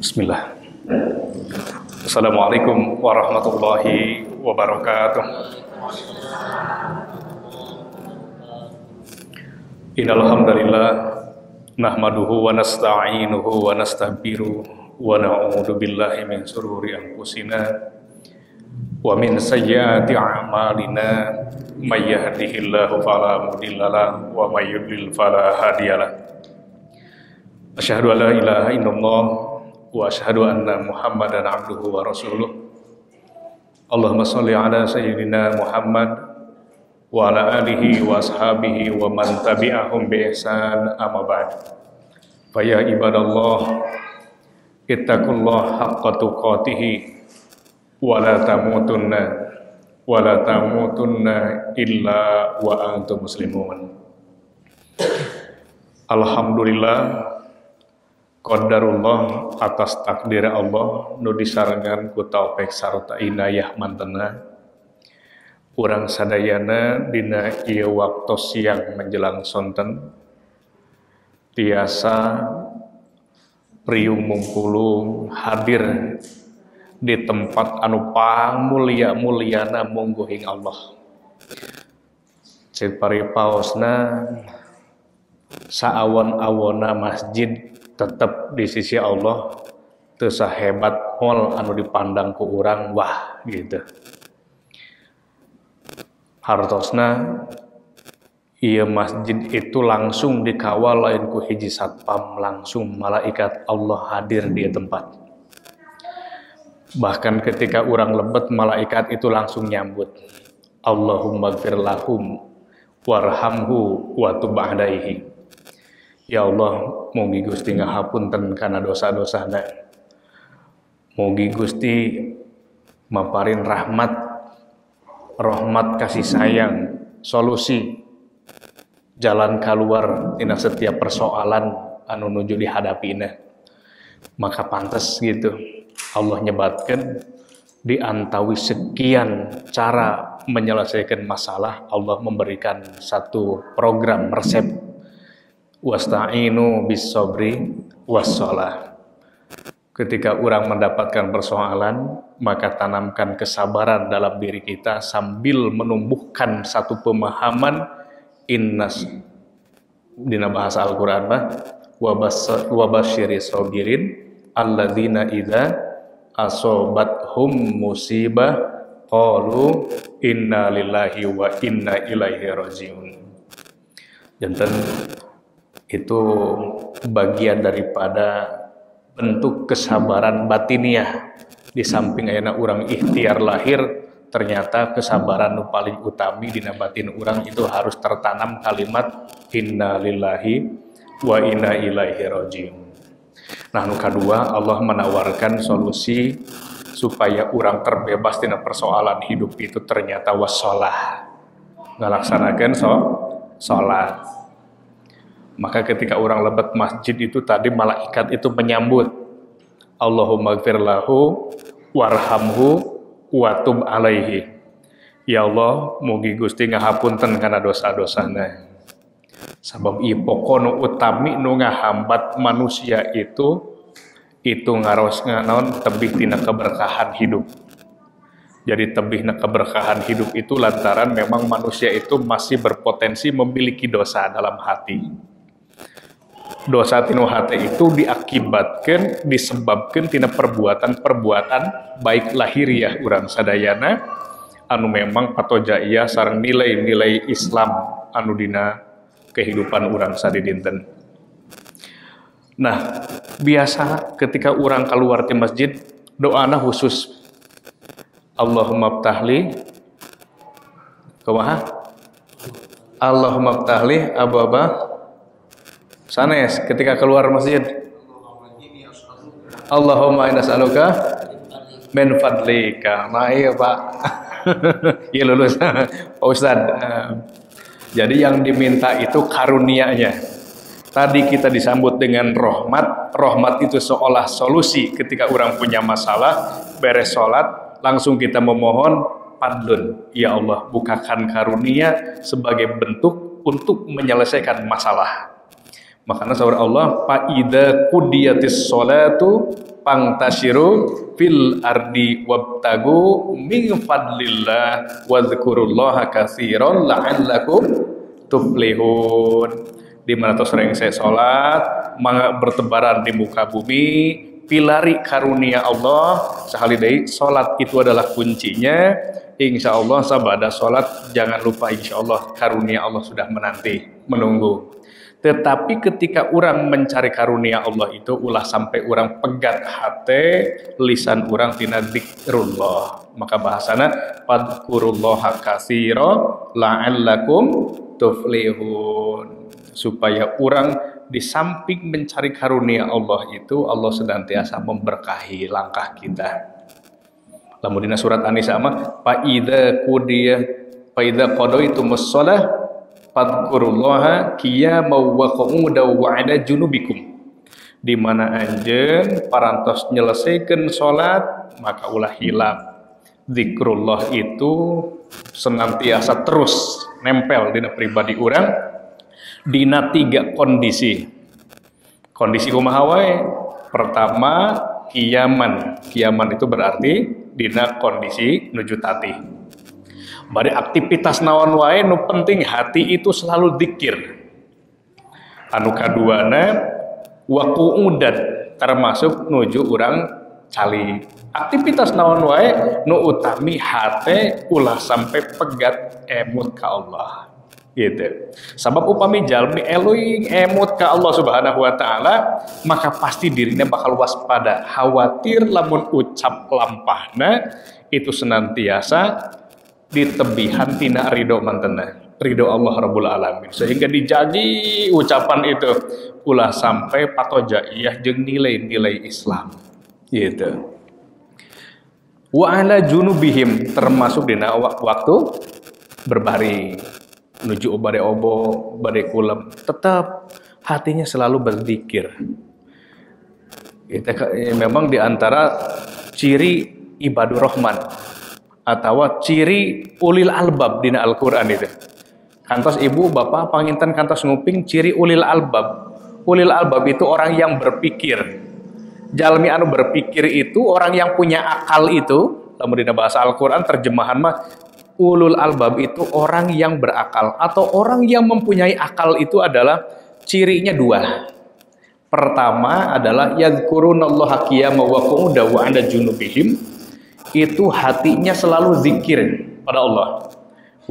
Bismillah. Assalamualaikum warahmatullahi wabarakatuh. Innal hamdalillah nahmaduhu wa nasta'inuhu wa nastaghfiruh wa na'udzu billahi min shururi anfusina wa min sayyiati a'malina may yahdihillahu fala mudhillalah wa may yudlil fala hadiyalah. Asyhadu an la ilaha illallah wa asyhadu anna Muhammadan abduhu wa rasuluh. Allahumma shalli ala sayyidina Muhammad wa ala alihi wa ashabihi wa man tabi'ahum bi ihsan amma ba'd. Fa ya ibadallah ittaqullaha haqqa tuqatih wa la tamutunna illa wa antum muslimun. Alhamdulillah qadarullah atas takdir Allah nu disarengan ku taufik sarta inayah mantena urang sadayana dina ieu waktu siang menjelang sonten tiasa priung mungkulung hadir di tempat anu pangmulia-muliana mungguhing Allah. Cek paripaosna saawan-awona masjid tetap di sisi Allah teu sahebat mall anu dipandang ku urang wah gitu. Hartosna ieu masjid itu langsung dikawal lain ku hiji satpam, langsung malaikat Allah hadir di tempat. Bahkan ketika urang lebet malaikat itu langsung nyambut. Allahumma gfir lahum warhamhu wa tub alaihi. Ya Allah, mugi Gusti ngahapunten kana dosa-dosana. Mugi Gusti maparin rahmat kasih sayang, solusi jalan keluar tina setiap persoalan anu nuju dihadapina. Maka pantas gitu Allah nyebatkan di antawi sekian cara menyelesaikan masalah, Allah memberikan satu program resep. Wasta'inu bis sabri wassalah. Ketika orang mendapatkan persoalan, maka tanamkan kesabaran dalam diri kita sambil menumbuhkan satu pemahaman innas dina bahasa Al-Qur'an mah wa basyiri sabirin alladzina idza asobathum musibah qalu inna lillahi wa inna ilaihi rajiun. Janten itu bagian daripada bentuk kesabaran batiniah. Di samping ayeuna urang ikhtiar lahir, ternyata kesabaran nu paling utami dina batin urang itu harus tertanam kalimat inna lillahi wa inna ilaihi rajiun. Nah, nu kadua Allah menawarkan solusi supaya urang terbebas dina persoalan hidup itu ternyata wassalah. Ngalaksanakeun salat. Maka ketika orang lebet masjid itu tadi malaikat itu menyambut Allahumma gfir lahu warhamhu wa tub alaihi. Ya Allah, mugi Gusti ngahapunten kana dosa-dosana. Sabab ieu pokona utami nu ngahambat manusia itu ngaros nganon tebih tina keberkahan hidup. Jadi tebihna keberkahan hidup itu lantaran memang manusia itu masih berpotensi memiliki dosa dalam hati. Dosa tinu hate itu disebabkan tina perbuatan baik lahiriah urang sadayana anu memang patojaiyah sareng nilai-nilai Islam anu dina kehidupan urang sadidinten. Nah, biasa ketika urang keluar ti masjid doana khusus Allahumma ftahli kumaha? Allahumma ftahli ababa sanes ketika keluar masjid Allahumma inna nas'aluka min fadlika. Nah iya Pak ya lulus Pak Ustad. Jadi yang diminta itu karunia-Nya. Tadi kita disambut dengan rahmat itu seolah solusi ketika orang punya masalah beres sholat langsung kita memohon fadlun, ya Allah bukakan karunia sebagai bentuk untuk menyelesaikan masalah. Makanya sahur Allah, fa idza qudiyatis sholatu pangtasyiru fil ardi wabtagu min fadlillah wadhkurullaha katsiran la'allakum tuflihun. Di mana tuh sering saya sholat, bertebaran di muka bumi, pilari karunia Allah, sahali sholat itu adalah kuncinya. Insya Allah sabada sholat, jangan lupa insya Allah karunia Allah sudah menunggu. Tetapi ketika orang mencari karunia Allah itu, ulah sampai orang pegat hati, lisan orang tina dzikrullah. Maka bahasana fadhkurullaha katsira la'allakum tuflihun. Supaya orang di samping mencari karunia Allah itu, Allah senantiasa memberkahi langkah kita. Lamun dina surat An-Nisa mah fa idza qadaitum shalah fadhkurullaha qiyaman wa qu'udan wa 'ala junubikum. Di mana anjeun parantos nyelesaikan salat maka ulah hilang. Zikrullah itu senantiasa terus nempel dina pribadi orang dina 3 kondisi. Kondisi kumaha wae? Pertama, kiaman. Kiaman itu berarti dina kondisi nuju tati. Bari aktivitas naon wae nu penting hati itu selalu dzikir. Anu kaduana wa qu'udan, termasuk nuju urang cali. Aktivitas naon wae nu utami hate ulah sampai pegat emut ka Allah. Gitu. Sabab upami jalmi eluing emut ka Allah Subhanahu wa taala, maka pasti dirinya bakal waspada, khawatir lamun ucap lampahna itu senantiasa ditebihan tina ridho mantena, ridho Allah Rabbul Alamin, sehingga dijanji ucapan itu ulah sampai patojaiyah jeung nilai-nilai Islam. Gitu. Wa ala junubihim, termasuk dina waktu berbaring menuju badai obo, badai kulam, tetap hatinya selalu berzikir. Itu memang diantara ciri ibadur rahman atau ciri ulil albab dina Al-Quran itu. Kantos ibu bapak panginten kantos nguping ciri ulil albab. Ulil albab itu orang yang berpikir. Jalmi anu berpikir itu orang yang punya akal itu. Lamun dina bahasa Al-Quran terjemahan mah ulul albab itu orang yang berakal atau orang yang mempunyai akal. Itu adalah cirinya 2. Pertama adalah yadhkurunallaha qiyaman wa qu'udan wa 'ala junubihim. Itu hatinya selalu zikir pada Allah.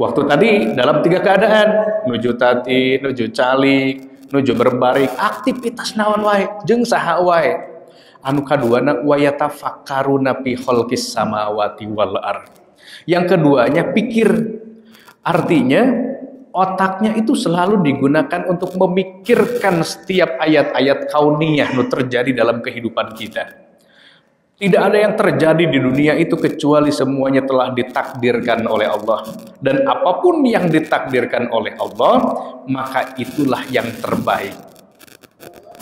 Waktu tadi dalam 3 keadaan, nuju tati, nuju calik, nuju berbaring, aktivitas naon wae jeung saha wae. Anu kaduana wa yatafakkaruna fi khalqis samawati wal ardh. Yang keduanya pikir, artinya otaknya itu selalu digunakan untuk memikirkan setiap ayat-ayat kauniyah nu terjadi dalam kehidupan kita. Tidak ada yang terjadi di dunia itu kecuali semuanya telah ditakdirkan oleh Allah. Dan apapun yang ditakdirkan oleh Allah, maka itulah yang terbaik.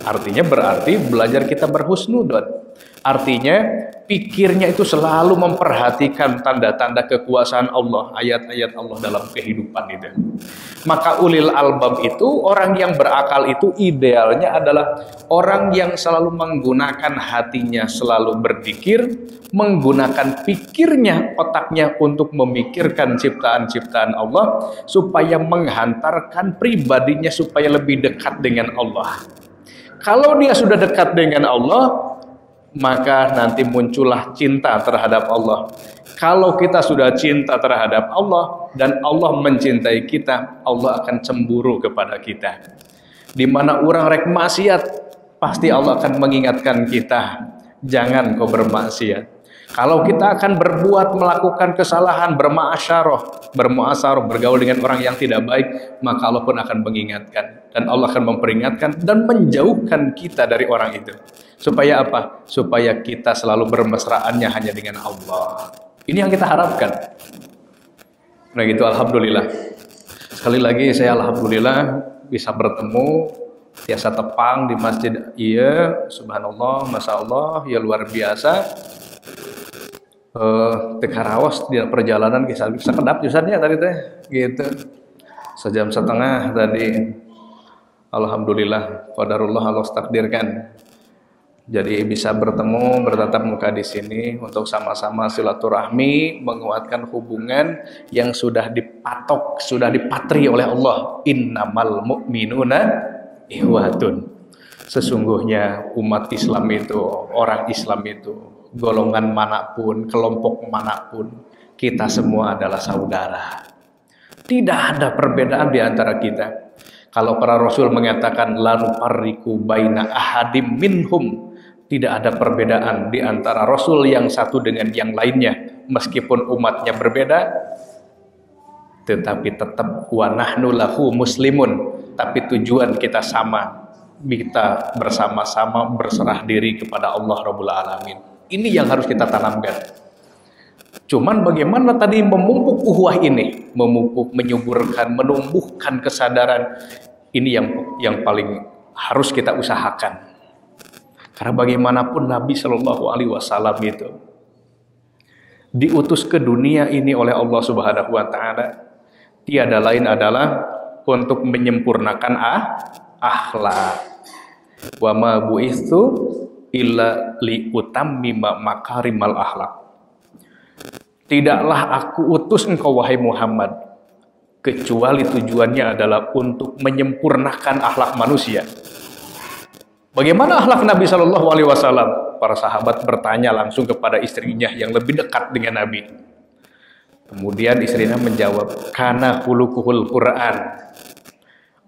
Artinya berarti belajar kita berhusnudon. Artinya pikirnya itu selalu memperhatikan tanda-tanda kekuasaan Allah, ayat-ayat Allah dalam kehidupan itu. Maka ulil albab itu, orang yang berakal itu idealnya adalah orang yang selalu menggunakan hatinya selalu berzikir, menggunakan pikirnya, otaknya untuk memikirkan ciptaan-ciptaan Allah supaya menghantarkan pribadinya supaya lebih dekat dengan Allah. Kalau dia sudah dekat dengan Allah, maka nanti muncullah cinta terhadap Allah. Kalau kita sudah cinta terhadap Allah dan Allah mencintai kita, Allah akan cemburu kepada kita. Di mana orang rek maksiat, pasti Allah akan mengingatkan kita, jangan kau bermaksiat. Kalau kita akan berbuat melakukan kesalahan, bermuasyarah, bergaul dengan orang yang tidak baik, maka Allah pun akan mengingatkan dan Allah akan memperingatkan dan menjauhkan kita dari orang itu. Supaya apa? Supaya kita selalu bermesraannya hanya dengan Allah. Ini yang kita harapkan. Nah gitu, alhamdulillah. Sekali lagi saya alhamdulillah bisa bertemu tiasa tepang di masjid. Iya, subhanallah, masya Allah, ya luar biasa. Tekarawas di perjalanan bisa kedap jusannya tadi teh gitu. 1,5 jam tadi. Alhamdulillah, qadarullah Allah takdirkan. Jadi bisa bertemu, bertatap muka di sini untuk sama-sama silaturahmi, menguatkan hubungan yang sudah dipatok, sudah dipatri oleh Allah. Innamal mu'minuna ihwatun. Sesungguhnya umat Islam itu, orang Islam itu, golongan manapun, kelompok manapun, kita semua adalah saudara. Tidak ada perbedaan di antara kita. Kalau para Rasul mengatakan la nufarriqu baina ahadim minhum, tidak ada perbedaan di antara Rasul yang satu dengan yang lainnya, meskipun umatnya berbeda, tetapi tetap wa nahnu lahu muslimun, tapi tujuan kita sama, kita bersama-sama berserah diri kepada Allah Rabbul Alamin. Ini yang harus kita tanamkan. Cuman bagaimana tadi memupuk uhuwah ini, memupuk, menyuburkan, menumbuhkan kesadaran, ini yang paling harus kita usahakan. Karena bagaimanapun Nabi Shallallahu Alaihi Wasallam itu diutus ke dunia ini oleh Allah Subhanahu Wa Taala, tiada lain adalah untuk menyempurnakan akhlak. Wa ma bu'itsu illa li utammima makarimal akhlak. Tidaklah aku utus engkau wahai Muhammad kecuali tujuannya adalah untuk menyempurnakan akhlak manusia. Bagaimana akhlak Nabi Shallallahu Alaihi Wasallam? Para sahabat bertanya langsung kepada istrinya yang lebih dekat dengan Nabi. Kemudian istrinya menjawab, karena khuluquhul Quran,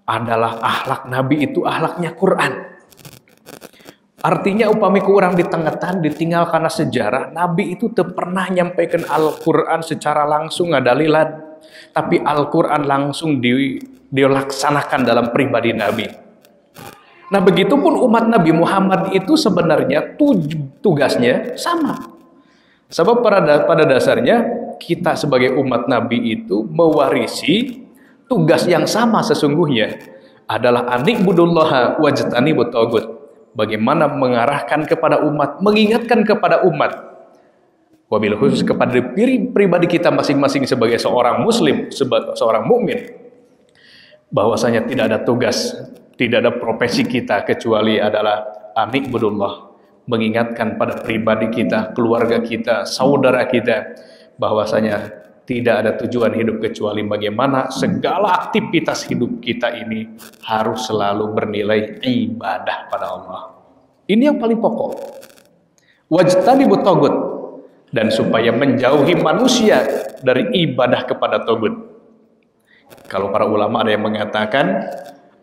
adalah akhlak Nabi itu akhlaknya Quran. Artinya upami orang ditangetan ditinggal karena sejarah, Nabi itu tidak pernah nyampaikan Al-Quran secara langsung ngadalilan, tapi Al-Quran langsung dilaksanakan dalam pribadi Nabi. Nah, begitupun umat Nabi Muhammad itu sebenarnya tugasnya sama. Sebab pada dasarnya kita sebagai umat Nabi itu mewarisi tugas yang sama sesungguhnya, adalah anikbudullaha wajtanibut tagut. Bagaimana mengarahkan kepada umat, mengingatkan kepada umat, wabil khusus kepada diri pribadi kita masing-masing sebagai seorang muslim, seorang mukmin, bahwasanya tidak ada tugas, tidak ada profesi kita kecuali adalah anikbudullah, mengingatkan pada pribadi kita, keluarga kita, saudara kita, bahwasanya tidak ada tujuan hidup kecuali bagaimana segala aktivitas hidup kita ini harus selalu bernilai ibadah pada Allah. Ini yang paling pokok. Wajtanibut tagut, dan supaya menjauhi manusia dari ibadah kepada tagut. Kalau para ulama ada yang mengatakan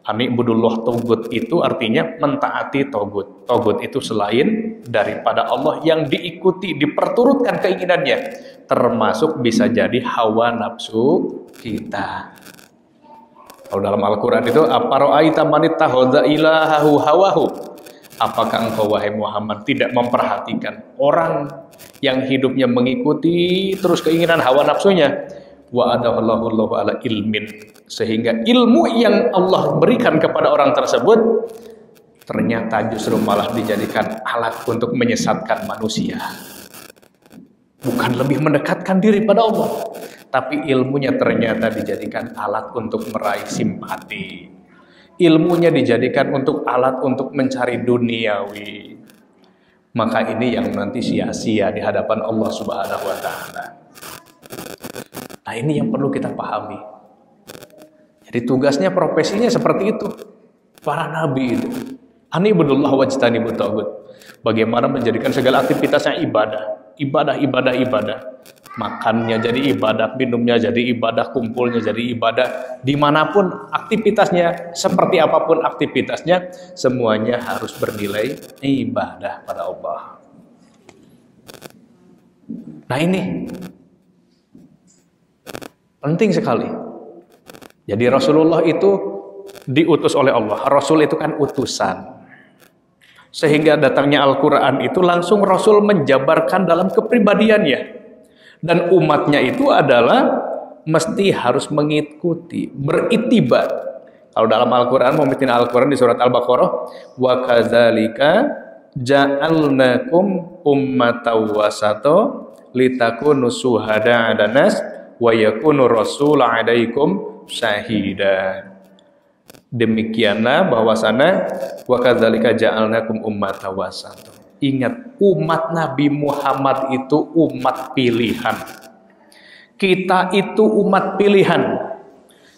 anikbudullah tagut itu artinya mentaati tagut. Tagut itu selain daripada Allah yang diikuti, diperturutkan keinginannya, termasuk bisa jadi hawa nafsu kita. Kalau dalam Al-Quran itu apara'aita man ittakhadha ilahahu hawahu, apakah engkau wahai Muhammad tidak memperhatikan orang yang hidupnya mengikuti terus keinginan hawa nafsunya? Wa adallahu ala ilmin, sehingga ilmu yang Allah berikan kepada orang tersebut ternyata justru malah dijadikan alat untuk menyesatkan manusia. Bukan lebih mendekatkan diri pada Allah, tapi ilmunya ternyata dijadikan alat untuk meraih simpati. Ilmunya dijadikan untuk alat untuk mencari duniawi. Maka ini yang nanti sia-sia di hadapan Allah Subhanahu wa Ta'ala. Nah, ini yang perlu kita pahami. Jadi tugasnya, profesinya seperti itu. Para nabi itu anibudullah wajtanibut tagut. Bagaimana menjadikan segala aktivitasnya ibadah. Makannya jadi ibadah, minumnya jadi ibadah, kumpulnya jadi ibadah. Dimanapun aktivitasnya, seperti apapun aktivitasnya, semuanya harus bernilai ibadah pada Allah. Nah, ini penting sekali. Jadi Rasulullah itu diutus oleh Allah. Rasul itu kan utusan. Sehingga datangnya Al-Quran itu langsung Rasul menjabarkan dalam kepribadiannya. Dan umatnya itu adalah mesti harus mengikuti, beritibar. Kalau dalam Al-Quran, memitin Al-Quran di surat Al-Baqarah, wa kadzalika ja'alnakum ummatan wasata litakunu syuhada 'alan nas wa yakunu rasul 'alaikum syahida. Demikianlah bahwasana wa kadzalika ja'alnakum ummatan wasata. Ingat, umat Nabi Muhammad itu umat pilihan. Kita itu umat pilihan.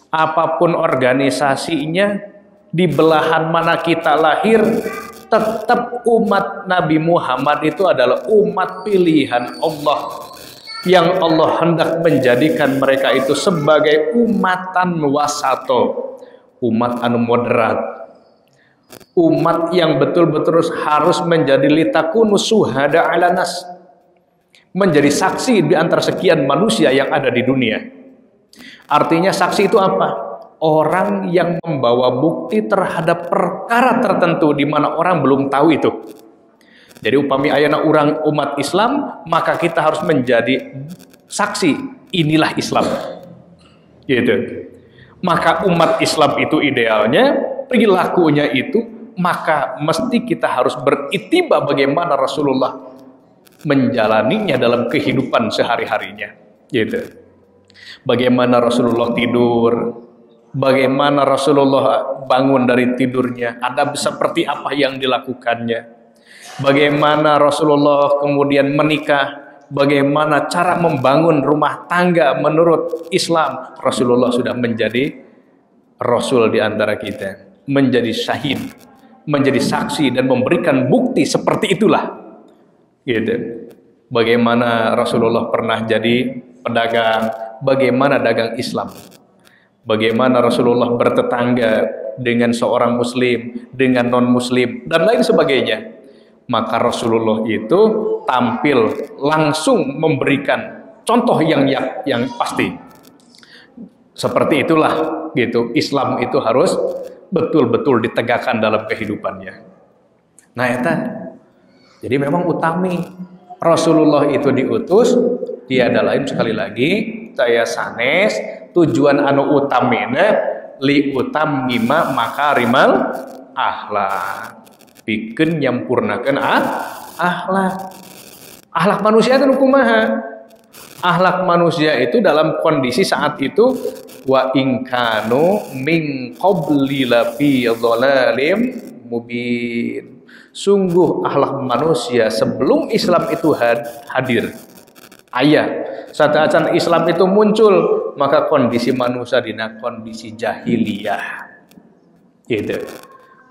Apapun organisasinya, di belahan mana kita lahir, tetap umat Nabi Muhammad itu adalah umat pilihan Allah, yang Allah hendak menjadikan mereka itu sebagai umatan wasato, umat anu moderat, umat yang betul-betul harus menjadi litakunu syuhada ala nas, menjadi saksi di antara sekian manusia yang ada di dunia. Artinya saksi itu apa? Orang yang membawa bukti terhadap perkara tertentu di mana orang belum tahu itu. Jadi upami ayana orang umat Islam, maka kita harus menjadi saksi, inilah Islam. Gitu. Maka umat Islam itu idealnya, perilakunya itu, maka mesti kita harus beritiba bagaimana Rasulullah menjalaninya dalam kehidupan sehari-harinya. Gitu. Bagaimana Rasulullah tidur, bagaimana Rasulullah bangun dari tidurnya, adab seperti apa yang dilakukannya, bagaimana Rasulullah kemudian menikah, bagaimana cara membangun rumah tangga menurut Islam. Rasulullah sudah menjadi Rasul di antara kita, menjadi syahid, menjadi saksi dan memberikan bukti seperti itulah. Gitu. Bagaimana Rasulullah pernah jadi pedagang, bagaimana dagang Islam, bagaimana Rasulullah bertetangga dengan seorang muslim, dengan non-muslim, dan lain sebagainya. Maka Rasulullah itu tampil langsung memberikan contoh yang pasti. Seperti itulah gitu. Islam itu harus betul-betul ditegakkan dalam kehidupannya. Nah, eta. Jadi memang utami Rasulullah itu diutus, tiada lain sekali lagi saya sanes tujuan anu utamina li utammima makarimal akhlak. Pikeun nyampurnakeun akhlak manusia itu kumaha? Akhlak manusia itu dalam kondisi saat itu wa ingkanu min qabli lafi dhalalim mubin. Sungguh akhlak manusia sebelum Islam itu hadir, saat acan Islam itu muncul, maka kondisi manusia dina kondisi jahiliyah. Gitu.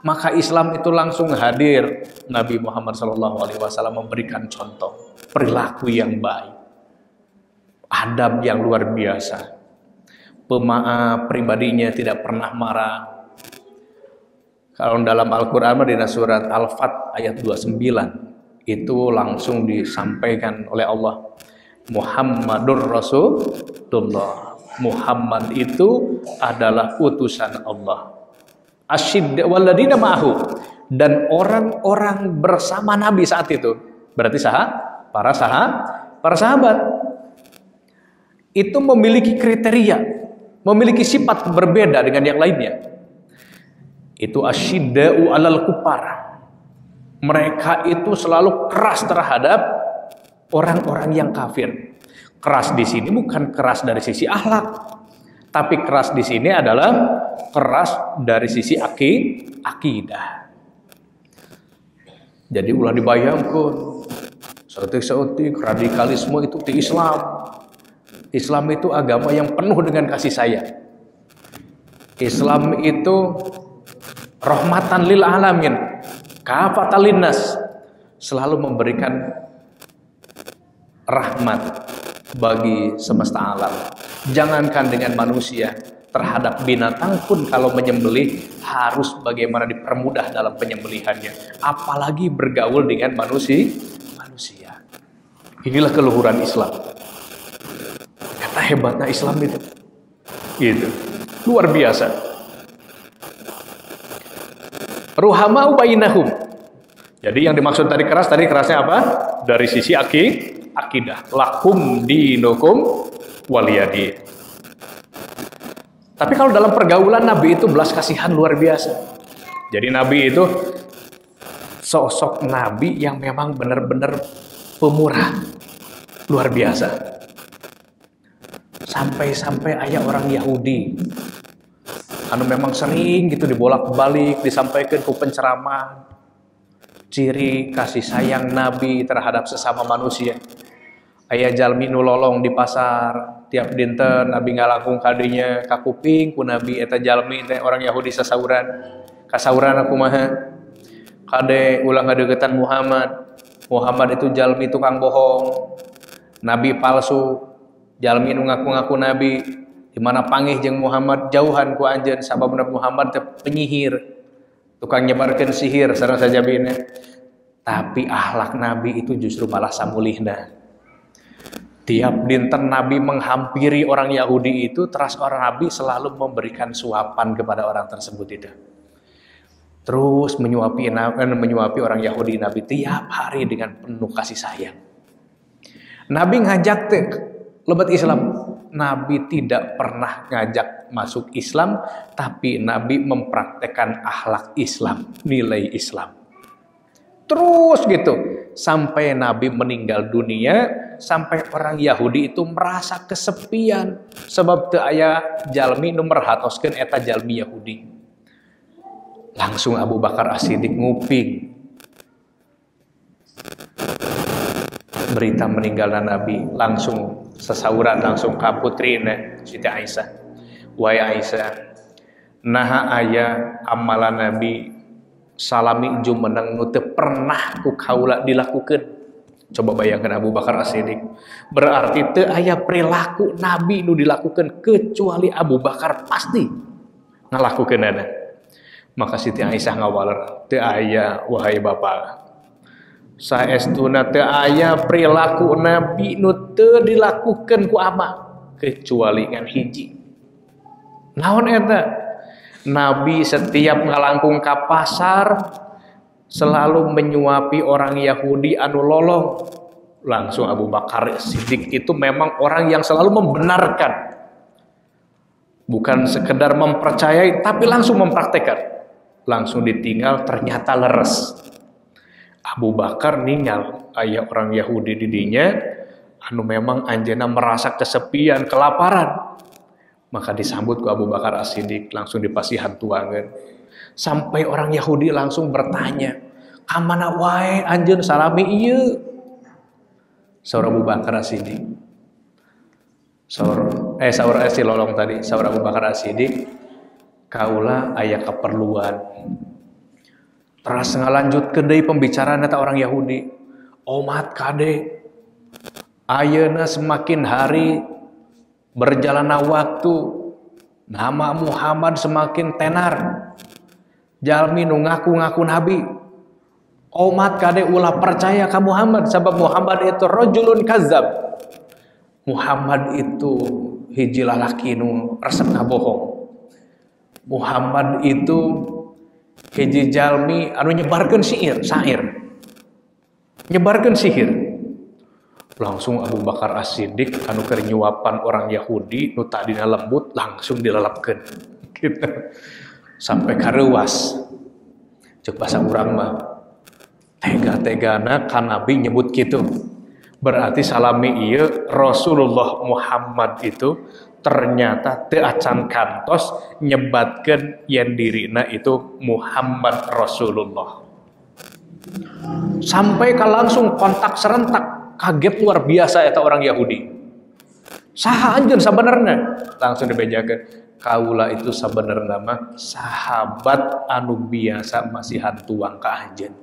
Maka Islam itu langsung hadir. Nabi Muhammad SAW memberikan contoh perilaku yang baik, adab yang luar biasa, pemaaf pribadinya, tidak pernah marah. Kalau dalam Al-Quran di surat Al-Fat ayat 29 itu langsung disampaikan oleh Allah, Muhammadur Rasulullah, Muhammad itu adalah utusan Allah. Asyidda waladina ma'ahu, dan orang-orang bersama Nabi saat itu, berarti para sahabat itu memiliki kriteria, memiliki sifat berbeda dengan yang lainnya. Itu asyidda'u alal kufar, mereka itu selalu keras terhadap orang-orang yang kafir. Keras di sini bukan keras dari sisi akhlak, tapi keras di sini adalah keras dari sisi akidah. Jadi ulah dibayangkan seotik-seotik radikalisme itu di Islam. Islam itu agama yang penuh dengan kasih sayang. Islam itu rahmatan lil alamin, kafatan linnas, selalu memberikan rahmat bagi semesta alam. Jangankan dengan manusia, terhadap binatang pun kalau menyembelih harus bagaimana dipermudah dalam penyembelihannya, apalagi bergaul dengan manusia. Inilah keluhuran Islam. Kata hebatnya Islam itu, gitu, luar biasa. Ruhamau bainahum. Jadi yang dimaksud tadi kerasnya apa? Dari sisi akidah. Lakum dinukum waliyadi. Tapi kalau dalam pergaulan, Nabi itu belas kasihan luar biasa. Jadi Nabi itu sosok Nabi yang memang benar-benar pemurah, luar biasa. Sampai-sampai ayah orang Yahudi anu memang sering gitu dibolak-balik disampaikan ku penceramah ciri kasih sayang Nabi terhadap sesama manusia. Aya jalmi nu lolong di pasar tiap dinten Nabi ngalangkung kadinya ka kuping ku Nabi eta jalmi teh orang Yahudi sasauran kasauran kumaha kade ulah ngadeukeutan Muhammad itu jalmi tukang bohong Nabi palsu jalmi nu ngaku-ngaku Nabi di mana panggih jeung Muhammad jauhan ku anjeun sababna Muhammad teh penyihir tukang nyebarkeun sihir sareng sajabina. Tapi akhlak Nabi itu justru malah samulihna. Tiap dinten Nabi menghampiri orang Yahudi itu, terus orang Nabi selalu memberikan suapan kepada orang tersebut itu. Terus menyuapi orang Yahudi Nabi tiap hari dengan penuh kasih sayang. Nabi ngajak lebat Islam. Nabi tidak pernah ngajak masuk Islam, tapi Nabi mempraktekkan akhlak Islam, nilai Islam. Terus gitu sampai Nabi meninggal dunia, sampai orang Yahudi itu merasa kesepian sebab teu aya jalmi nu merhatoskeun eta jalmi Yahudi. Langsung Abu Bakar As-Siddiq nguping berita meninggalnya Nabi, langsung sesauran langsung ka putrina Siti Aisyah. Wahai Aisyah, naha aya amalan Nabi salami jumeneng nu teu pernah ku kaula dilakukeun. Coba bayangkan Abu Bakar As-Siddiq. Berarti teu aya perilaku Nabi nu dilakukeun kecuali Abu Bakar pasti ngalakukeunana. Maka Siti Aisyah ngawaler, teu aya wahai Bapak. Saestuna teu aya perilaku Nabi nu teu dilakukeun ku ama kecuali ngan hiji. Naon eta? Nabi setiap ngalangkung ka pasar selalu menyuapi orang Yahudi anu lolong. Langsung Abu Bakar Siddiq itu memang orang yang selalu membenarkan. Bukan sekedar mempercayai tapi langsung mempraktekkan. Langsung ditinggal ternyata leres. Abu Bakar ninggal aya orang Yahudi di dinya anu memang anjeunna merasa kesepian, kelaparan. Maka disambut ku Abu Bakar As-Siddiq, langsung dipasihan tuangan. Sampai orang Yahudi langsung bertanya, "Kamana wae anjeun salami ieu?" Saur Abu Bakar As-Siddiq. Saur si lolong tadi, saur Abu Bakar As-Siddiq, kaula aya keperluan. Terus ngalanjutkeun deui pembicaraan eta orang Yahudi. Omat kade, ayeuna semakin hari berjalannya waktu, nama Muhammad semakin tenar. Jalmi nu ngaku-ngaku Nabi. Umat kade ulah percaya ka Muhammad sebab Muhammad itu rajulun kadzab. Muhammad itu hiji lalaki nu resep ngabohong. Muhammad itu hiji jalmi anu nyebarkeun syair. Nyebarkeun sihir. Langsung Abu Bakar As-Siddiq anu keur nyuapan orang Yahudi nu tadina lembut langsung dilelepkeun gitu. Sampai kareuwas. Ceuk basa urang mah tega-tegana kan Nabi nyebut kitu. Berarti salami ieu Rasulullah Muhammad itu ternyata teu acan kantos nyebatkeun yen dirina itu Muhammad Rasulullah. Sampai ka langsung kontak serentak. Kaget luar biasa eta orang Yahudi. Saha anjeun sabenerna? Langsung dibejakeun. Kaula itu sabenerna mah sahabat anu biasa masihan tuang ka anjeun.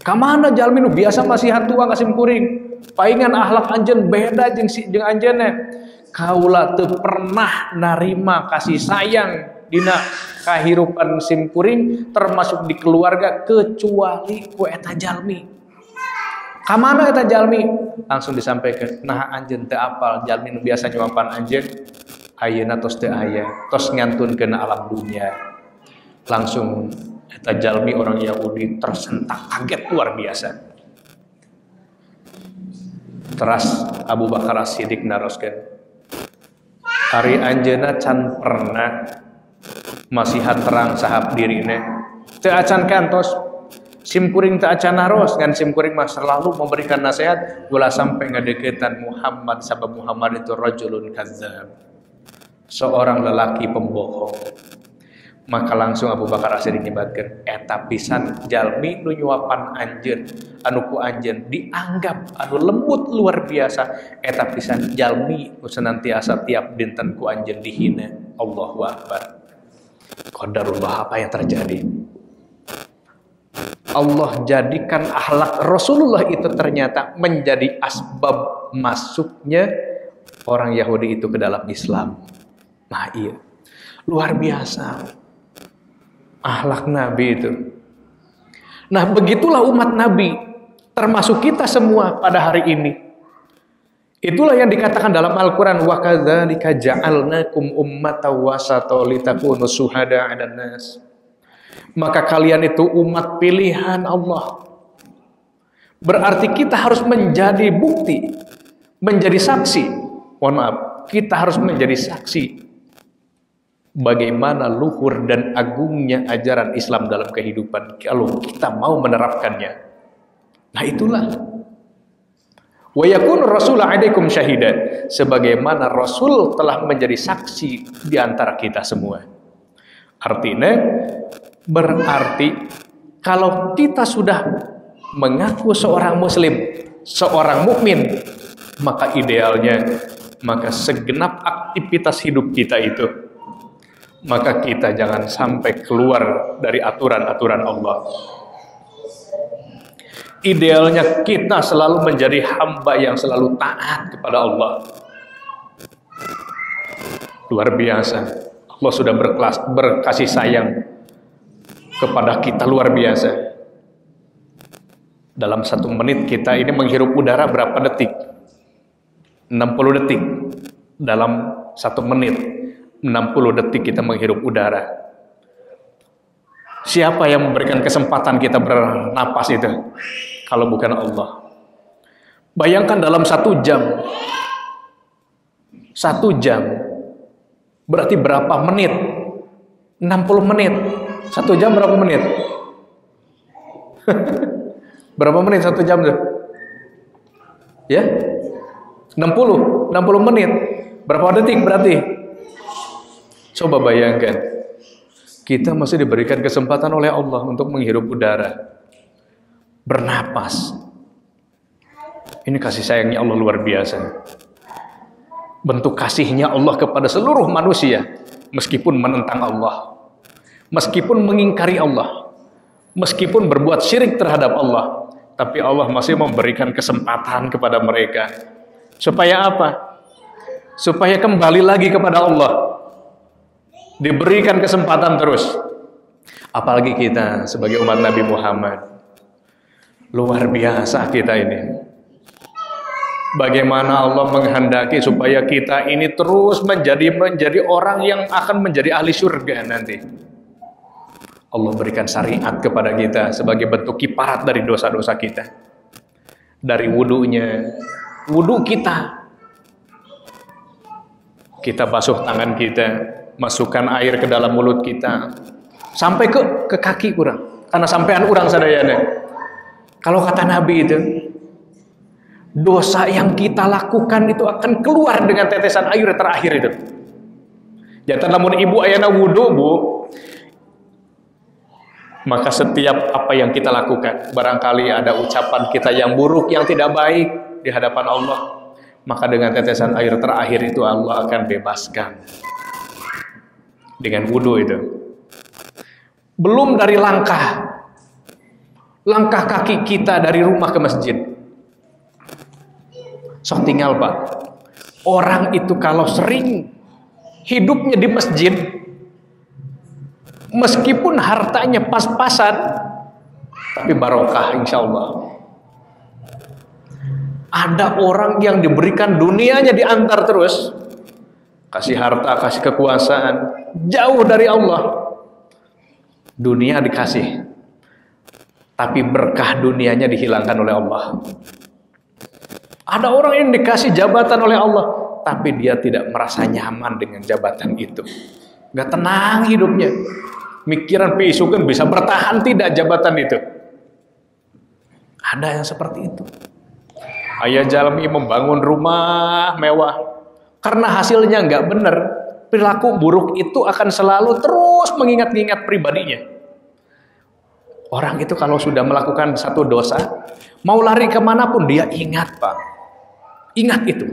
Ka mana jalmi nu biasa masihan tuang ka simkuring? Paingan akhlak anjeun beda jeung anjeunna. Kaula teu pernah narima kasih sayang dina kahirupan simkuring termasuk di keluarga kecuali ku eta jalmi. Kamana eta jalmi? Langsung disampaikan, nah anjeun teu apal jalmi nu biasa nyuapan anjeun ayeuna tos teu aya, tos ngantunkeun alam dunia. Langsung eta jalmi orang Yahudi tersentak kaget luar biasa. Teras Abu Bakar As-Siddiq naroskeun, ari anjeunna can pernah masihan terang sahab dirina, teu acan kantos simkuring tak acan naros ngan simkuring mah selalu memberikan nasihat ulah sampai ngadeukeutan Muhammad sabab Muhammad itu rajulun kadzdzab, seorang lelaki pembohong. Maka langsung Abu Bakar As-Siddiq nyebatkeun eta pisan jalmi nu nyuapan anjeun anu ku anjeun dianggap anu lembut luar biasa, eta pisan jalmi nu senantiasa tiap dinten ku anjeun dihina. Allahu Akbar. Qadarullah, apa yang terjadi? Allah jadikan akhlak Rasulullah itu ternyata menjadi asbab masuknya orang Yahudi itu ke dalam Islam. Nah iya, luar biasa akhlak Nabi itu. Nah begitulah umat Nabi, termasuk kita semua pada hari ini. Itulah yang dikatakan dalam Al-Quran, wa kadzalika ja'alnakum ummatan wasata litakunu syuhada 'alan nas. Maka kalian itu umat pilihan Allah. Berarti kita harus menjadi bukti, menjadi saksi. Mohon maaf, kita harus menjadi saksi bagaimana luhur dan agungnya ajaran Islam dalam kehidupan kalau kita mau menerapkannya. Nah itulah. Wa yakunu rasulu 'alaikum syahida, sebagaimana Rasul telah menjadi saksi di antara kita semua. Artinya berarti kalau kita sudah mengaku seorang muslim, seorang mukmin, maka idealnya, maka segenap aktivitas hidup kita itu, maka kita jangan sampai keluar dari aturan-aturan Allah. Idealnya kita selalu menjadi hamba yang selalu taat kepada Allah. Luar biasa. Allah sudah berkasih sayang kepada kita luar biasa. Dalam 1 menit kita ini menghirup udara berapa detik? 60 detik. Dalam 1 menit 60 detik kita menghirup udara. Siapa yang memberikan kesempatan kita bernapas itu? Kalau bukan Allah. Bayangkan dalam 1 jam. 1 jam. Berarti berapa menit? 60 menit. 1 jam berapa menit? Berapa menit 1 jam tuh? Ya? 60 menit. Berapa detik berarti? Coba bayangkan. Kita masih diberikan kesempatan oleh Allah untuk menghirup udara, bernapas. Ini kasih sayangnya Allah luar biasa. Bentuk kasihnya Allah kepada seluruh manusia, meskipun menentang Allah, meskipun mengingkari Allah, meskipun berbuat syirik terhadap Allah, tapi Allah masih memberikan kesempatan kepada mereka. Supaya apa? Supaya kembali lagi kepada Allah. Diberikan kesempatan terus. Apalagi kita sebagai umat Nabi Muhammad. Luar biasa kita ini. Bagaimana Allah menghendaki supaya kita ini terus menjadi orang yang akan menjadi ahli surga nanti. Allah berikan syariat kepada kita sebagai bentuk kiparat dari dosa-dosa kita. Dari wudunya, wudu kita basuh tangan kita, masukkan air ke dalam mulut kita, sampai ke kaki kurang, karena sampean urang sadayana. Kalau kata Nabi itu, dosa yang kita lakukan itu akan keluar dengan tetesan air terakhir itu. Jatan lamun ibu ayana wudu, Bu, maka setiap apa yang kita lakukan, barangkali ada ucapan kita yang buruk, yang tidak baik di hadapan Allah, maka dengan tetesan air terakhir itu Allah akan bebaskan. Dengan wudu itu. Belum dari langkah kaki kita dari rumah ke masjid. Sok tinggal Pak, orang itu kalau sering hidupnya di masjid, meskipun hartanya pas-pasan, tapi barokah insya Allah. Ada orang yang diberikan dunianya diantar terus, kasih harta, kasih kekuasaan, jauh dari Allah. Dunia dikasih, tapi berkah dunianya dihilangkan oleh Allah. Ada orang yang dikasih jabatan oleh Allah, tapi dia tidak merasa nyaman dengan jabatan itu. Gak tenang hidupnya. Mikiran pisukan bisa bertahan tidak jabatan itu. Ada yang seperti itu. Ayah jalmi membangun rumah mewah, karena hasilnya nggak benar, Perilaku buruk itu akan selalu terus mengingat-ingat pribadinya. Orang itu kalau sudah melakukan satu dosa, mau lari kemanapun dia ingat, Pak. Ingat itu.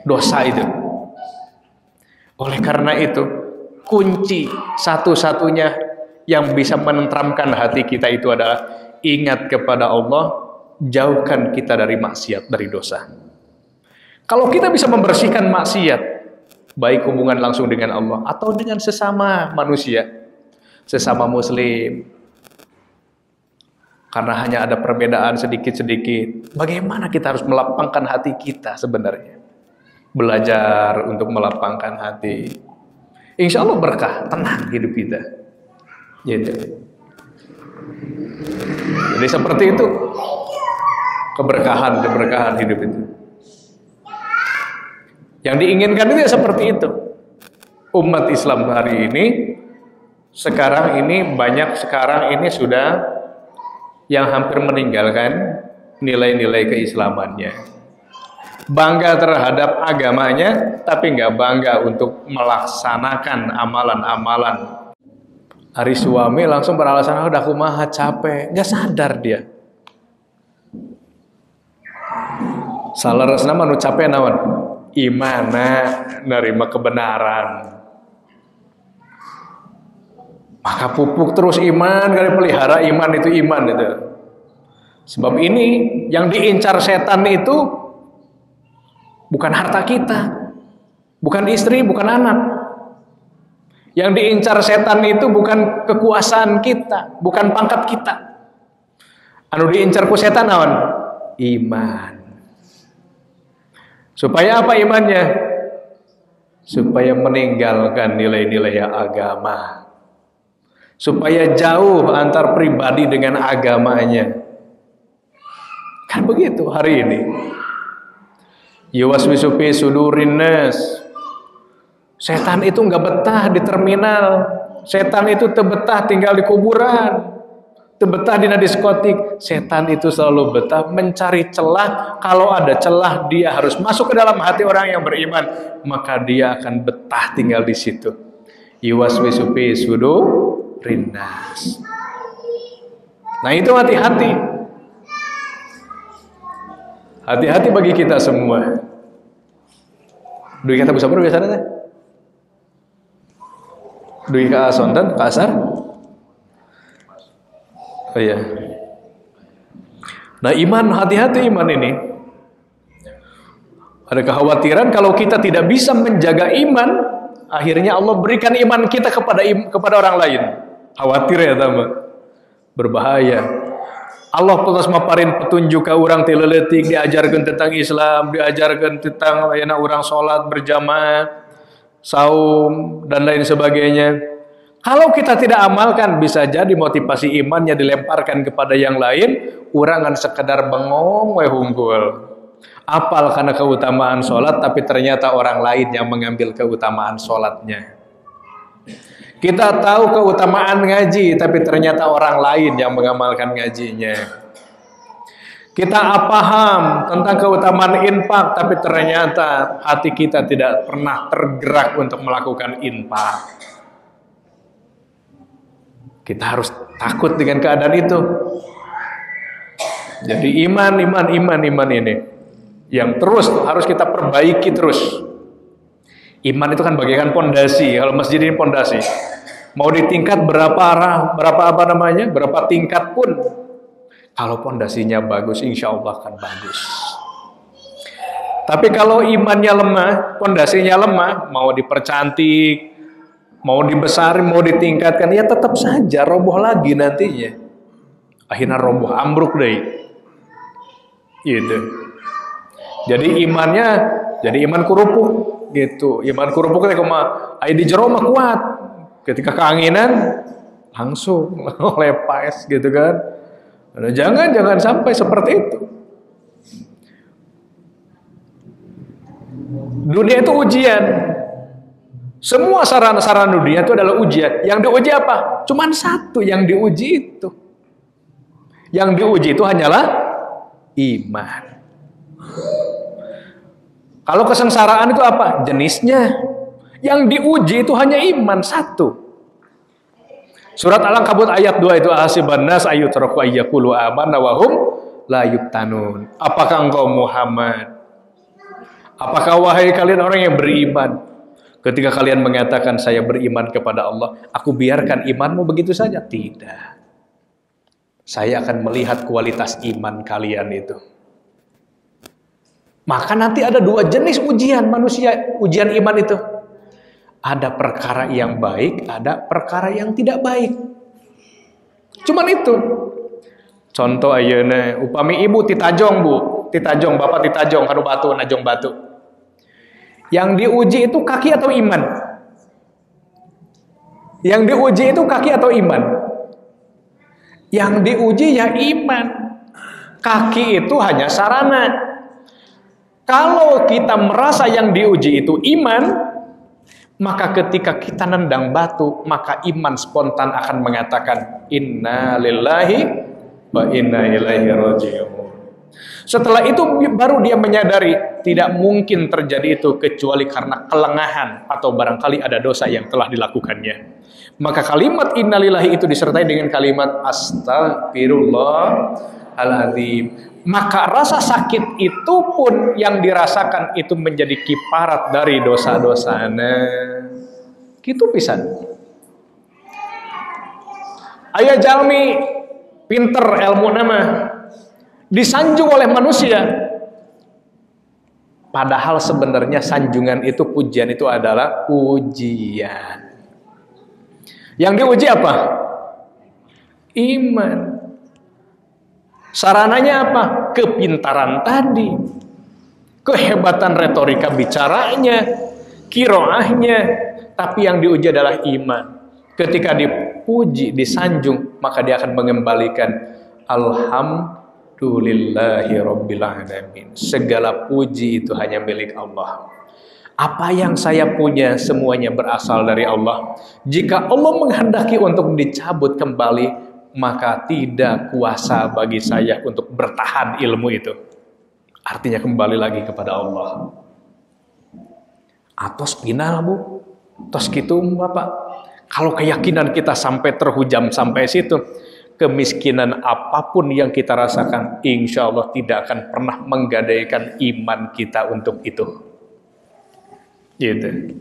Dosa itu. Oleh karena itu, kunci satu-satunya yang bisa menenteramkan hati kita itu adalah ingat kepada Allah, jauhkan kita dari maksiat, dari dosa. Kalau kita bisa membersihkan maksiat, baik hubungan langsung dengan Allah atau dengan sesama manusia, sesama muslim, karena hanya ada perbedaan sedikit-sedikit, bagaimana kita harus melapangkan hati kita sebenarnya? Belajar untuk melapangkan hati. Insya Allah berkah, tenang hidup kita. Gitu. Jadi seperti itu keberkahan hidup itu. Yang diinginkan itu ya seperti itu. Umat Islam hari ini sekarang ini sudah yang hampir meninggalkan nilai-nilai keislamannya. Bangga terhadap agamanya, tapi nggak bangga untuk melaksanakan amalan-amalan. Hari suami langsung beralasan, udah aku mah capek, nggak sadar dia. Salah resna manu capek nawan, imana nerima kebenaran. Maka pupuk terus iman, kali pelihara iman itu. Sebab ini yang diincar setan itu bukan harta kita, bukan istri, bukan anak. Yang diincar setan itu bukan kekuasaan kita, bukan pangkat kita. Anu diincar ku setan naon? Iman. Supaya apa imannya? Supaya meninggalkan nilai-nilai agama. Supaya jauh antar pribadi dengan agamanya. Kan begitu hari ini. Yuwaswisu fi sudurin nas. Setan itu nggak betah di terminal. Setan itu tebetah tinggal di kuburan. Tebetah di diskotik. Setan itu selalu betah mencari celah. Kalau ada celah dia harus masuk ke dalam hati orang yang beriman. Maka dia akan betah tinggal di situ. Yuwaswisu fi sudurin nas. Nah itu hati-hati. Hati-hati bagi kita semua. Duit kata bisa biasanya teh. Duit ka sonten, ka asar. Oh iya. Nah iman, hati-hati iman ini. Ada kekhawatiran kalau kita tidak bisa menjaga iman, akhirnya Allah berikan iman kita kepada orang lain. Khawatir ya teman. Berbahaya. Allah putus maparin petunjuk ke orang tileletik, diajarkan tentang Islam, diajarkan tentang ayana orang sholat berjamaah, saum dan lain sebagainya. Kalau kita tidak amalkan, bisa jadi motivasi imannya dilemparkan kepada yang lain, orang kan sekedar bengong we hunggul. Apal karena keutamaan sholat, tapi ternyata orang lain yang mengambil keutamaan sholatnya. Kita tahu keutamaan ngaji, tapi ternyata orang lain yang mengamalkan ngajinya. Kita paham tentang keutamaan infak, tapi ternyata hati kita tidak pernah tergerak untuk melakukan infak. Kita harus takut dengan keadaan itu. Jadi iman ini yang terus harus kita perbaiki terus. Iman itu kan bagaikan pondasi. Kalau masjid ini pondasi. Mau ditingkat berapa tingkat pun, kalau pondasinya bagus, insya Allah akan bagus. Tapi kalau imannya lemah, pondasinya lemah, mau dipercantik, mau dibesarin, mau ditingkatkan, ya tetap saja roboh lagi nantinya. Akhirnya roboh, ambruk deh. Gitu. Jadi imannya, jadi iman kerupuk. Gitu, iman kerupuk itu di jero mah kuat. Ketika keanginan langsung lepas gitu kan. Nah, jangan sampai seperti itu. Dunia itu ujian. Semua sarana-sarana dunia itu adalah ujian. Yang diuji apa? Cuman satu yang diuji itu. Yang diuji itu hanyalah iman. Kalau kesengsaraan itu apa? Jenisnya. Yang diuji itu hanya iman satu. Surat Al-Ankabut ayat 2 itu ahasiban nas ayyutraku ayyaqulu amanna wa hum la yuftanun. Apakah engkau Muhammad? Apakah wahai kalian orang yang beriman, ketika kalian mengatakan saya beriman kepada Allah, aku biarkan imanmu begitu saja? Tidak. Saya akan melihat kualitas iman kalian itu. Maka nanti ada dua jenis ujian manusia, ujian iman itu. Ada perkara yang baik, ada perkara yang tidak baik. Cuman itu. Contoh ayeuna upami ibu titajong, Bu. Titajong, bapak titajong kanu batu, najong batu. Yang diuji itu kaki atau iman? Yang diuji itu kaki atau iman? Yang diuji ya iman. Kaki itu hanya sarana. Kalau kita merasa yang diuji itu iman, maka ketika kita nendang batu, maka iman spontan akan mengatakan inna lillahi wa inna ilaihi raji'un. Setelah itu baru dia menyadari tidak mungkin terjadi itu kecuali karena kelengahan atau barangkali ada dosa yang telah dilakukannya. Maka kalimat innalillahi itu disertai dengan kalimat astagfirullahaladzim. Maka rasa sakit itu pun yang dirasakan itu menjadi kiparat dari dosa-dosana. Gitu pisan. Aya jalmi pinter ilmu nama disanjung oleh manusia. Padahal sebenarnya sanjungan itu, pujian itu adalah ujian. Yang diuji apa? Iman. Sarananya apa? Kepintaran tadi, kehebatan retorika bicaranya, kiroahnya. Tapi yang diuji adalah iman. Ketika dipuji, disanjung, maka dia akan mengembalikan alhamdulillahi rabbil alamin. Segala puji itu hanya milik Allah. Apa yang saya punya semuanya berasal dari Allah. Jika Allah menghendaki untuk dicabut kembali, maka tidak kuasa bagi saya untuk bertahan ilmu itu. Artinya kembali lagi kepada Allah. Atos pinal, Bu. Tos gitu, Bapak. Kalau keyakinan kita sampai terhujam sampai situ, kemiskinan apapun yang kita rasakan, insya Allah tidak akan pernah menggadaikan iman kita untuk itu. Gitu.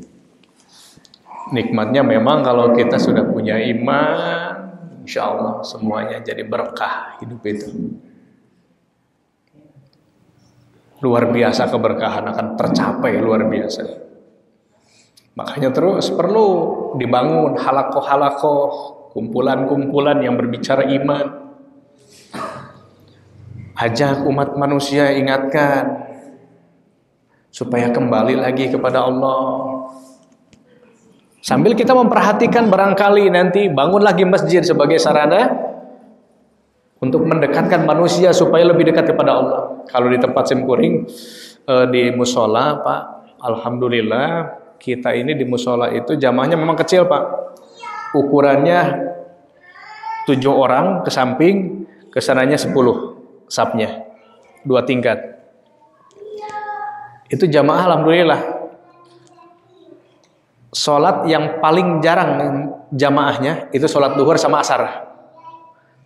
Nikmatnya memang kalau kita sudah punya iman, insya Allah semuanya jadi berkah hidup itu. Luar biasa keberkahan akan tercapai, luar biasa. Makanya terus perlu dibangun halakoh-halakoh, kumpulan-kumpulan yang berbicara iman. Ajak umat manusia, ingatkan supaya kembali lagi kepada Allah. Sambil kita memperhatikan barangkali nanti bangun lagi masjid sebagai sarana untuk mendekatkan manusia supaya lebih dekat kepada Allah. Kalau di tempat Simkuring, di musola, Pak, alhamdulillah kita ini di musola itu jamaahnya memang kecil, Pak. Ukurannya 7 orang ke samping, kesananya 10 sapnya, 2 tingkat. Itu jamaah alhamdulillah. Sholat yang paling jarang jamaahnya itu sholat duhur sama asar.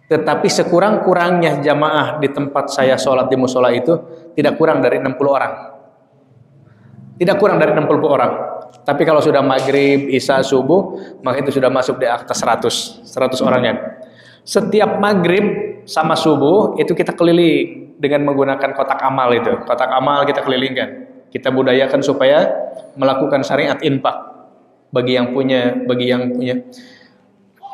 Tetapi sekurang-kurangnya jamaah di tempat saya sholat di musola itu tidak kurang dari 60 orang. Tidak kurang dari 60 orang. Tapi kalau sudah maghrib, isya, subuh, maka itu sudah masuk di atas 100 orangnya. Setiap maghrib sama subuh itu kita keliling dengan menggunakan kotak amal itu. Kotak amal kita kelilingkan. Kita budayakan supaya melakukan syariat infak. Bagi yang punya.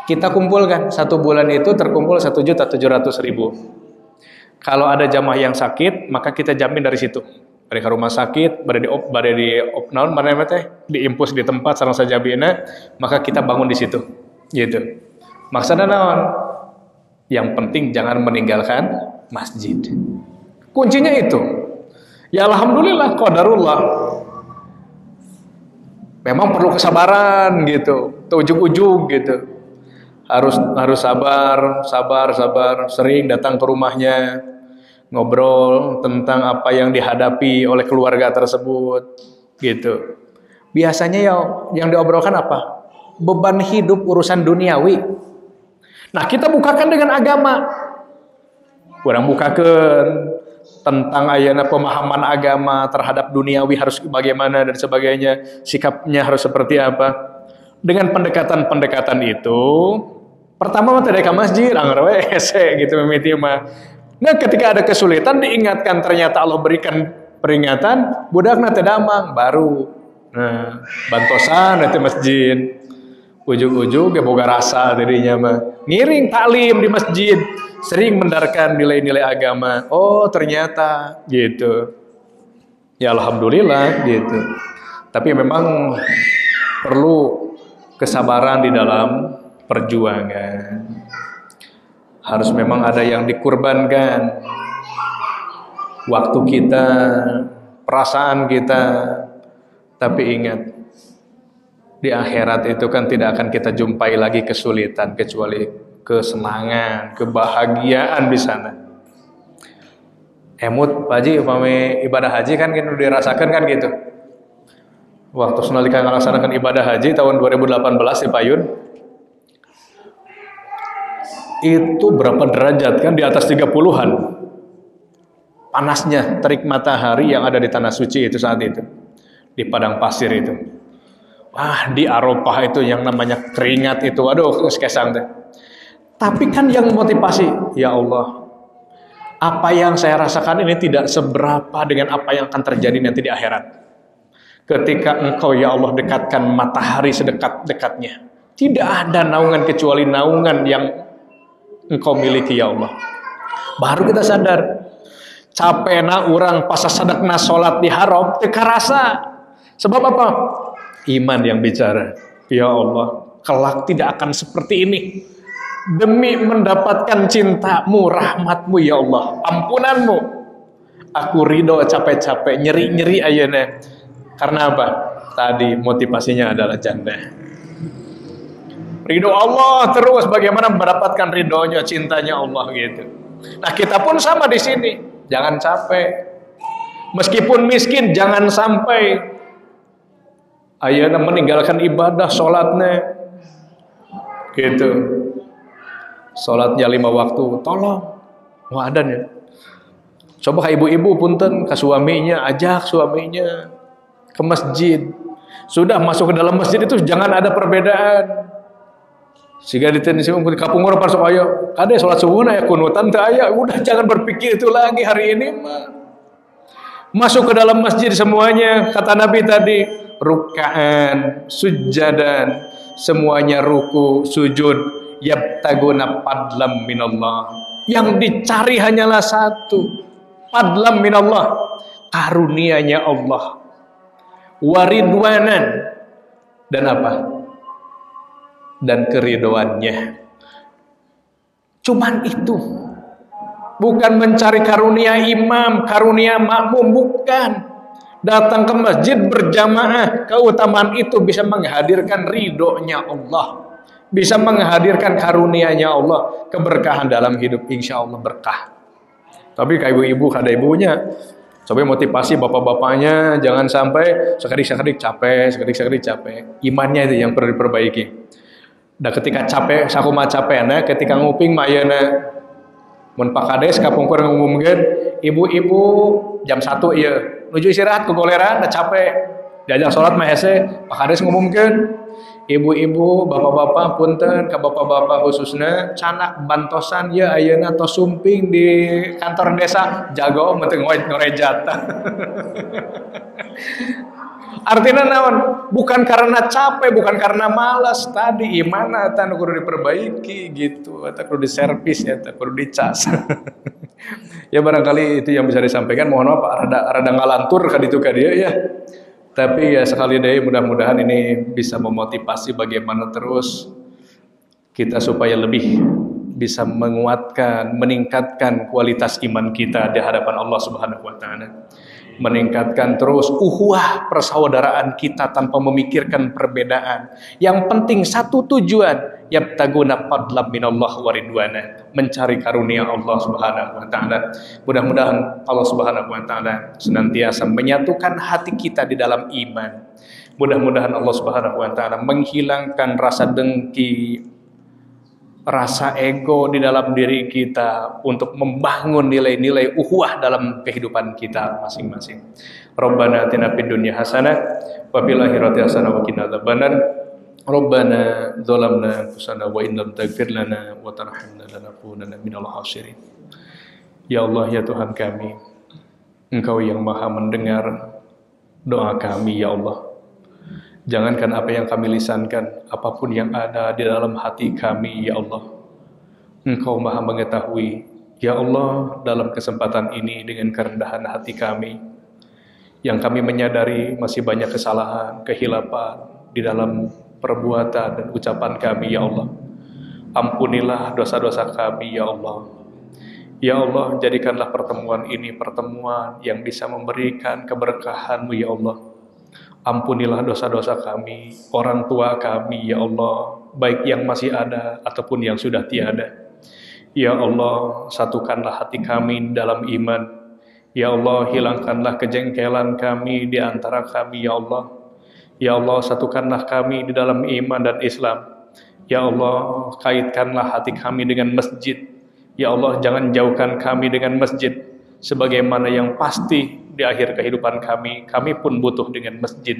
Kita kumpulkan, 1 bulan itu terkumpul 1.700.000. Kalau ada jamaah yang sakit, maka kita jamin dari situ. Dari ke rumah sakit, diimpus di tempat sareng sajabina, maka kita bangun di situ. Gitu. Maksudnya naon? Yang penting jangan meninggalkan masjid. Kuncinya itu. Ya alhamdulillah, qadarullah. Memang perlu kesabaran gitu, ujug-ujug gitu. Harus sabar, sering datang ke rumahnya, ngobrol tentang apa yang dihadapi oleh keluarga tersebut, gitu. biasanya ya yang diobrolkan apa? Beban hidup, urusan duniawi. Nah, kita bukakan dengan agama. Kurang bukakan tentang ayana pemahaman agama terhadap duniawi harus bagaimana dan sebagainya, sikapnya harus seperti apa. Dengan pendekatan-pendekatan itu, pertama mah tidak ke masjid, anggar we hese gitu mimiti mah. Nah, ketika ada kesulitan diingatkan, ternyata Allah berikan peringatan, budakna teu damang baru. Nah, bantosan itu masjid. Ujung-ujung ge boga rasa dirinya mah. Ngiring taklim di masjid, sering mendarkan nilai-nilai agama. Oh, ternyata gitu. Ya alhamdulillah gitu. Tapi memang perlu kesabaran di dalam perjuangan. Harus memang ada yang dikurbankan. Waktu kita, perasaan kita. Tapi ingat, di akhirat itu kan tidak akan kita jumpai lagi kesulitan kecuali kesenangan, kebahagiaan di sana. Emut Pak Haji, upami ibadah haji kan gitu dirasakan kan gitu. Waktu senalika melaksanakan ibadah haji tahun 2018 di Payun, itu berapa derajat kan, di atas 30-an. Panasnya terik matahari yang ada di tanah suci itu saat itu, di padang pasir itu. Wah, di Arafah itu yang namanya keringat itu, aduh kesang deh. Tapi kan yang motivasi, ya Allah, apa yang saya rasakan ini tidak seberapa dengan apa yang akan terjadi nanti di akhirat. Ketika Engkau ya Allah dekatkan matahari sedekat-dekatnya, tidak ada naungan kecuali naungan yang Engkau miliki ya Allah. Baru kita sadar, capekna urang pas sadakna salat di haram teu karasa. Sebab apa? Iman yang bicara. Ya Allah, kelak tidak akan seperti ini. Demi mendapatkan cintamu, rahmatmu ya Allah, ampunanmu, aku ridho capek-capek, nyeri-nyeri ayeuna. Karena apa? Tadi motivasinya adalah jannah. Ridho Allah terus, bagaimana mendapatkan ridhonya, cintanya Allah gitu. Nah, kita pun sama di sini. Jangan capek. Meskipun miskin, jangan sampai ayeuna meninggalkan ibadah sholatnya gitu. Sholatnya 5 waktu, tolong wadan ya. Coba ibu-ibu punten ke suaminya, ajak suaminya ke masjid. Sudah masuk ke dalam masjid itu jangan ada perbedaan. Siga ditensi kapungur pasok ayo, kade sholat subuh ya kunutan teu aya, udah jangan berpikir itu lagi hari ini mah. Masuk ke dalam masjid semuanya, kata Nabi tadi, rukaan, sujadan, semuanya ruku, sujud, yabtaguna padlam minallah. Yang dicari hanyalah satu, padlam minallah, karunia-Nya Allah. Waridwanan, dan apa? Dan keridoannya. Cuman itu. Bukan mencari karunia imam, karunia makmum, bukan. Datang ke masjid berjamaah, keutamaan itu bisa menghadirkan ridhonya Allah, bisa menghadirkan karunia-Nya Allah, keberkahan dalam hidup, insya Allah berkah. Tapi kayak ibu-ibu, kada ibunya, coba motivasi bapak-bapaknya, jangan sampai sekali-sekali capek, sekali-sekali capek. Imannya itu yang perlu diperbaiki. Dan ketika capek, sakuma capek, nah ketika nguping mayana, mun Pak Kades kapungkur ngumumkeun, ibu-ibu jam 1 ieu nuju istirahat kegoleran da capek. Diajak salat mah hese, Pak Kades ngumumkeun, ibu-ibu, bapak-bapak punten ka bapak-bapak khususna canak bantosan ya ayeuna tos sumping di kantor desa jago meuteung ngorejat. Artinya naon? Bukan karena capek, bukan karena malas, tadi iman eta nu kudu diperbaiki gitu, eta kudu diservis, eta kudu dicas. Ya barangkali itu yang bisa disampaikan. Mohon maaf rada ngalantur ka ditu ka dieu ya. Tapi ya sekali deui mudah-mudahan ini bisa memotivasi bagaimana terus kita supaya lebih bisa menguatkan, meningkatkan kualitas iman kita di hadapan Allah Subhanahu wa taala. Meningkatkan terus ukhuwah persaudaraan kita tanpa memikirkan perbedaan. Yang penting satu tujuan, yabtaguna fadlan minallah wa ridwana, mencari karunia Allah Subhanahu wa taala. Mudah-mudahan Allah Subhanahu wa taala senantiasa menyatukan hati kita di dalam iman, Mudah-mudahan Allah Subhanahu wa taala menghilangkan rasa dengki, rasa ego di dalam diri kita untuk membangun nilai-nilai ukhuwah dalam kehidupan kita masing-masing. Rabbana atina fid dunya hasanah wa fil akhirati hasanah wa qina adzabannar. Rabbana dzalamna anfusana wa in lam taghfir lana wa tarhamna lanakunanna minal khasirin. Ya Allah, ya Tuhan kami, Engkau yang Maha mendengar doa kami, ya Allah. Jangankan apa yang kami lisankan, apapun yang ada di dalam hati kami, ya Allah, Engkau Maha mengetahui. Ya Allah, dalam kesempatan ini dengan kerendahan hati kami, yang kami menyadari masih banyak kesalahan, kehilapan di dalam perbuatan dan ucapan kami, ya Allah. Ampunilah dosa-dosa kami, ya Allah. Ya Allah, jadikanlah pertemuan ini pertemuan yang bisa memberikan keberkahan-Mu, ya Allah. Ampunilah dosa-dosa kami, orang tua kami, ya Allah, baik yang masih ada ataupun yang sudah tiada. Ya Allah, satukanlah hati kami dalam iman. Ya Allah, hilangkanlah kejengkelan kami di antara kami, ya Allah. Ya Allah, satukanlah kami di dalam iman dan Islam. Ya Allah, kaitkanlah hati kami dengan masjid. Ya Allah, jangan jauhkan kami dengan masjid. Sebagaimana yang pasti di akhir kehidupan kami pun butuh dengan masjid.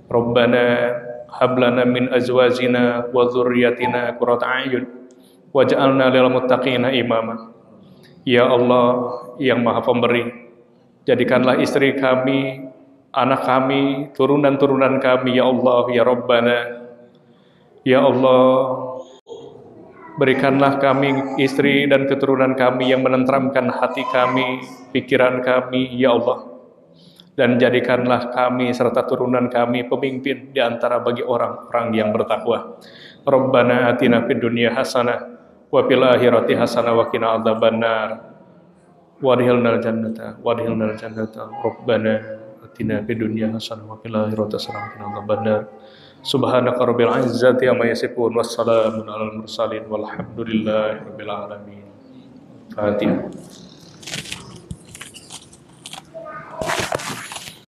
Rabbana hablana min azwajina wa dzurriyyatina qurrata a'yun waj'alna lil muttaqina imama. Ya Allah yang Maha Pemberi, jadikanlah istri kami, anak kami, turunan-turunan kami, ya Allah, ya Rabbana. Ya Allah, berikanlah kami istri dan keturunan kami yang menenteramkan hati kami, pikiran kami, ya Allah. Dan jadikanlah kami serta turunan kami pemimpin di antara bagi orang-orang yang bertakwa. Rabbana atina fid dunya hasanah wa fil akhirati hasanah wa qina adzabannar. Wadkhilnal jannata Rabbana atina fid dunya hasanah wa fil akhirati hasanah wa qina adzabannar. Subhanaka rabbil izzati amma yasifun wassalamun alal mursalin walhamdulillahi rabbil alamin. Fatihah.